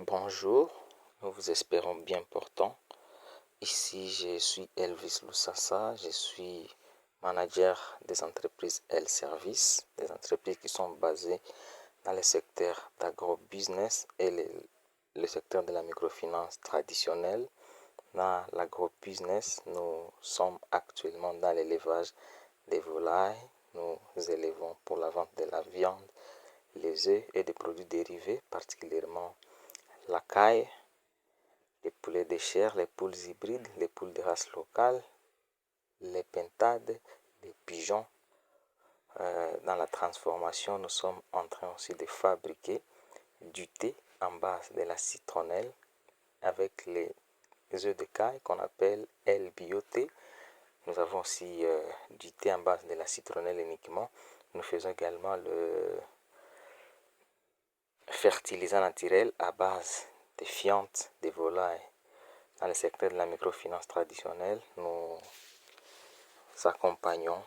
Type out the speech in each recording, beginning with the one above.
Bonjour, nous vous espérons bien portant. Ici, je suis Elvis Loussassa, je suis manager des entreprises L-Service, des entreprises qui sont basées dans le secteur d'agro-business et le secteur de la microfinance traditionnelle. Dans l'agro-business, nous sommes actuellement dans l'élevage des volailles. Nous élevons pour la vente de la viande, les œufs et des produits dérivés, particulièrement la caille, les poulets de chair, les poules hybrides, les poules de race locale, les pintades, les pigeons. Dans la transformation, nous sommes en train aussi de fabriquer du thé en base de la citronnelle avec les œufs de caille qu'on appelle L-Biothé. Nous avons aussi du thé en base de la citronnelle uniquement. Nous faisons également le fertilisant naturel à base de fientes, de volailles. Dans le secteur de la microfinance traditionnelle, nous accompagnons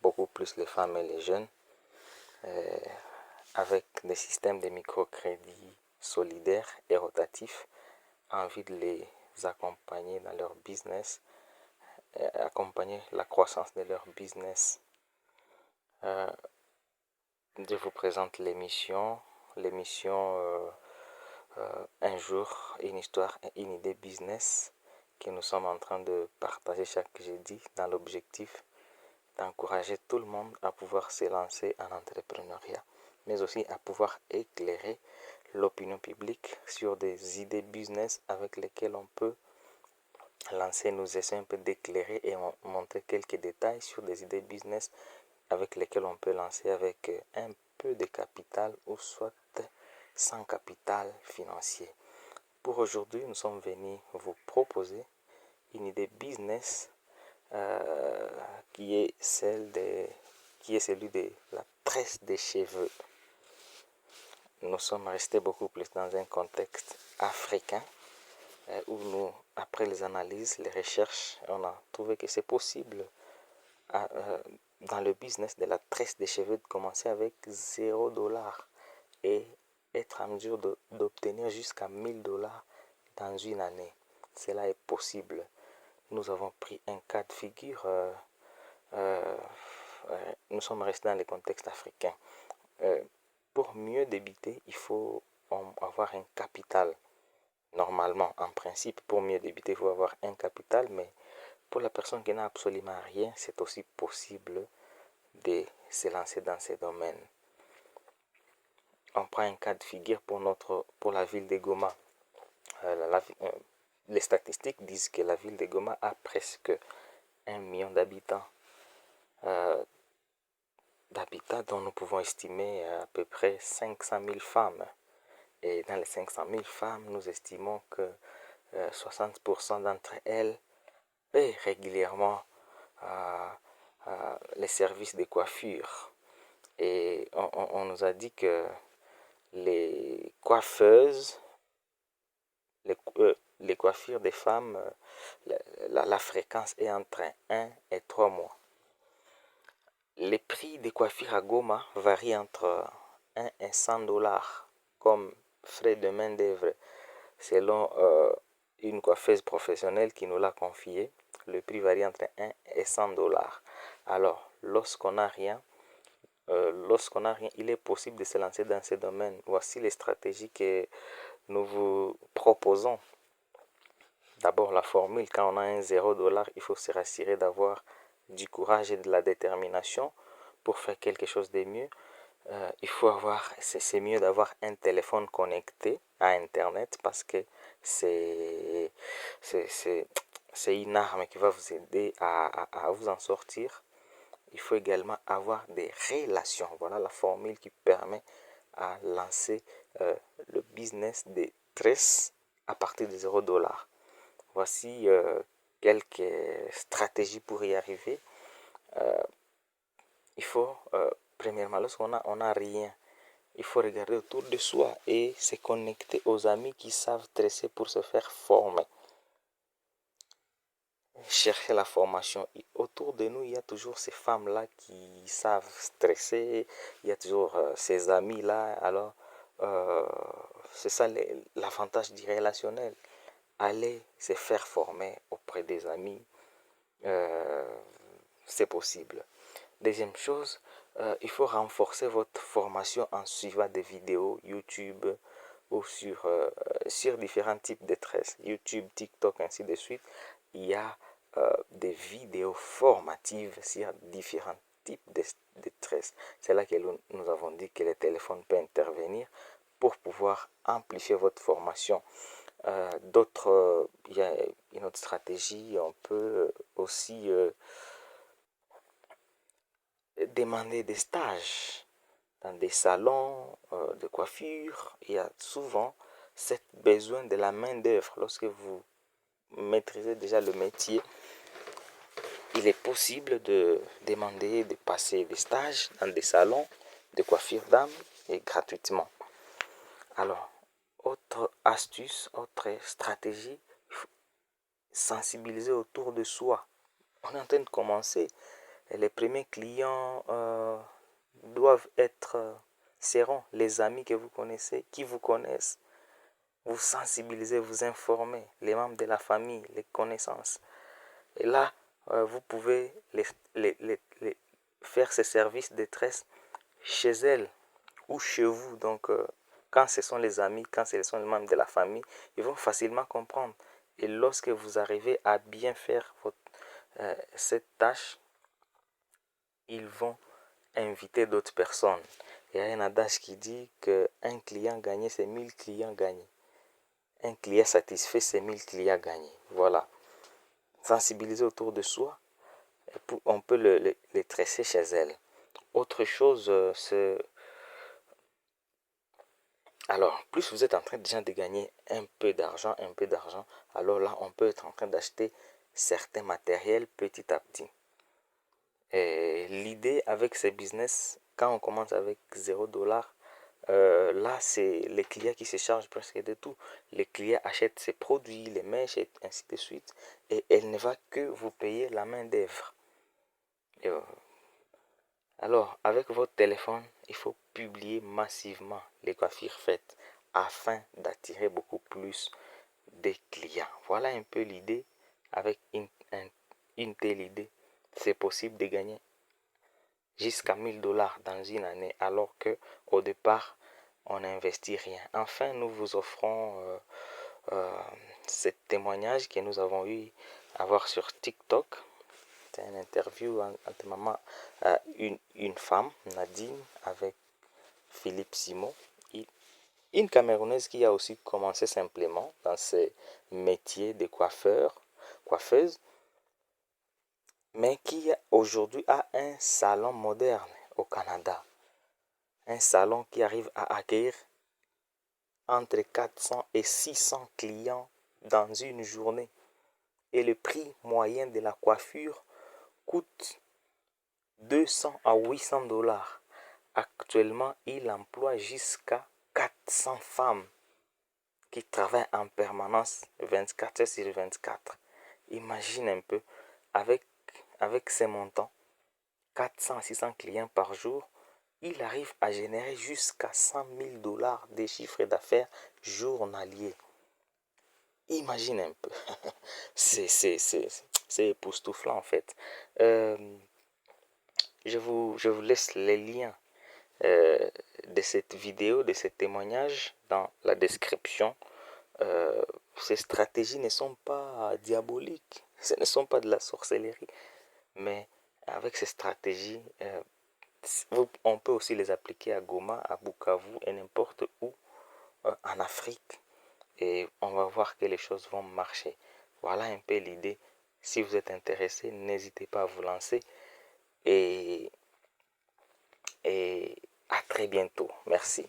beaucoup plus les femmes et les jeunes avec des systèmes de microcrédits solidaires et rotatifs en vue de les accompagner dans leur business, accompagner la croissance de leur business. Je vous présente l'émission un jour, une histoire, une idée business que nous sommes en train de partager chaque jeudi dans l'objectif d'encourager tout le monde à pouvoir se lancer en entrepreneuriat, mais aussi à pouvoir éclairer l'opinion publique sur des idées business avec lesquelles on peut lancer. Nous essayons un peu d'éclairer et montrer quelques détails sur des idées business avec lesquelles on peut lancer avec un peu de capital ou soit sans capital financier. Pour aujourd'hui, nous sommes venus vous proposer une idée business qui est celui de la tresse des cheveux. Nous sommes restés beaucoup plus dans un contexte africain où nous, après les analyses, les recherches, on a trouvé que c'est possible dans le business de la tresse des cheveux de commencer avec 0$ et être en mesure d'obtenir jusqu'à 1000$ dans une année. Cela est possible. Nous avons pris un cas de figure. Nous sommes restés dans le contexte africain. Pour mieux débuter, il faut avoir un capital. Normalement, en principe, pour mieux débuter, il faut avoir un capital, mais pour la personne qui n'a absolument rien, c'est aussi possible de se lancer dans ces domaines. On prend un cas de figure pour la ville de Goma. Les statistiques disent que la ville de Goma a presque 1 million d'habitants. Dont nous pouvons estimer à peu près 500 000 femmes. Et dans les 500 000 femmes, nous estimons que 60% d'entre elles paient régulièrement les services de coiffure. Et on nous a dit que les coiffeuses, les coiffures des femmes, la fréquence est entre 1 et 3 mois. Les prix des coiffures à Goma varient entre 1 et 100$ comme frais de main d'œuvre. Selon une coiffeuse professionnelle qui nous l'a confié, le prix varie entre 1 et 100$. Alors, lorsqu'on n'a rien, il est possible de se lancer dans ce domaine. Voici les stratégies que nous vous proposons. D'abord, la formule, quand on a un 0$, il faut se rassurer d'avoir du courage et de la détermination pour faire quelque chose de mieux. C'est mieux d'avoir un téléphone connecté à Internet parce que c'est une arme qui va vous aider à vous en sortir. Il faut également avoir des relations. Voilà la formule qui permet à lancer le business des tresses à partir de 0$. Voici quelques stratégies pour y arriver. Il faut, premièrement, lorsqu'on a rien, il faut regarder autour de soi et se connecter aux amis qui savent tresser pour se faire former. Chercher la formation. Autour de nous, il y a toujours ces femmes-là qui savent stresser. Il y a toujours ces amis-là. Alors, c'est ça l'avantage du relationnel. Allez se faire former auprès des amis, c'est possible. Deuxième chose, il faut renforcer votre formation en suivant des vidéos YouTube ou sur différents types de tresses, YouTube, TikTok, ainsi de suite. Il y a des vidéos formatives sur différents types de tresses. C'est là que nous avons dit que le téléphone peut intervenir pour pouvoir amplifier votre formation. Il y a une autre stratégie, on peut aussi demander des stages dans des salons de coiffure. Il y a souvent ce besoin de la main d'œuvre. Lorsque vous maîtrisez déjà le métier, il est possible de demander de passer des stages dans des salons de coiffure d'âme et gratuitement. Alors, autre astuce, autre stratégie, sensibiliser autour de soi. On est en train de commencer. Les premiers clients doivent être seront les amis que vous connaissez, qui vous connaissent. Vous sensibilisez, vous informez, les membres de la famille, les connaissances. Et là, vous pouvez faire ces services de tresse chez elles ou chez vous. Donc, quand ce sont les amis, quand ce sont les membres de la famille, ils vont facilement comprendre. Et lorsque vous arrivez à bien faire cette tâche, ils vont inviter d'autres personnes. Il y a un adage qui dit qu'un client gagné, c'est 1000 clients gagnés. Un client satisfait, c'est 1000 clients gagnés. Voilà. Sensibiliser autour de soi, on peut les tresser chez elle. Autre chose, c'est... Alors, plus vous êtes en train déjà de gagner un peu d'argent, alors là, on peut être en train d'acheter certains matériels petit à petit. Et l'idée avec ces business, quand on commence avec 0$, là, c'est les clients qui se chargent presque de tout. Les clients achètent ces produits, les mèches et ainsi de suite. Et elle ne va que vous payer la main d'œuvre. Alors, avec votre téléphone, il faut publier massivement les coiffures faites afin d'attirer beaucoup plus de clients. Voilà un peu l'idée. Avec une telle idée, c'est possible de gagner jusqu'à 1000$ dans une année, alors que au départ, on n'investit rien. Enfin, nous vous offrons ce témoignage que nous avons eu à voir sur TikTok. C'est une interview entre une femme, Nadine, avec Philippe Simon, une Camerounaise qui a aussi commencé simplement dans ce métier de coiffeuse, mais qui aujourd'hui a un salon moderne au Canada. Un salon qui arrive à accueillir entre 400 et 600 clients dans une journée. Et le prix moyen de la coiffure coûte 200 à 800$. Actuellement, il emploie jusqu'à 400 femmes qui travaillent en permanence 24 heures sur 24. Imagine un peu, avec ces montants, 400 à 600 clients par jour, il arrive à générer jusqu'à 100 000$ de chiffre d'affaires journalier. Imagine un peu. C'est époustouflant en fait. Je vous laisse les liens de cette vidéo, de ce témoignage dans la description. Ces stratégies ne sont pas diaboliques, ce ne sont pas de la sorcellerie, mais avec ces stratégies, on peut aussi les appliquer à Goma, à Bukavu et n'importe où en Afrique. Et on va voir que les choses vont marcher. Voilà un peu l'idée. Si vous êtes intéressé, n'hésitez pas à vous lancer. Et à très bientôt. Merci.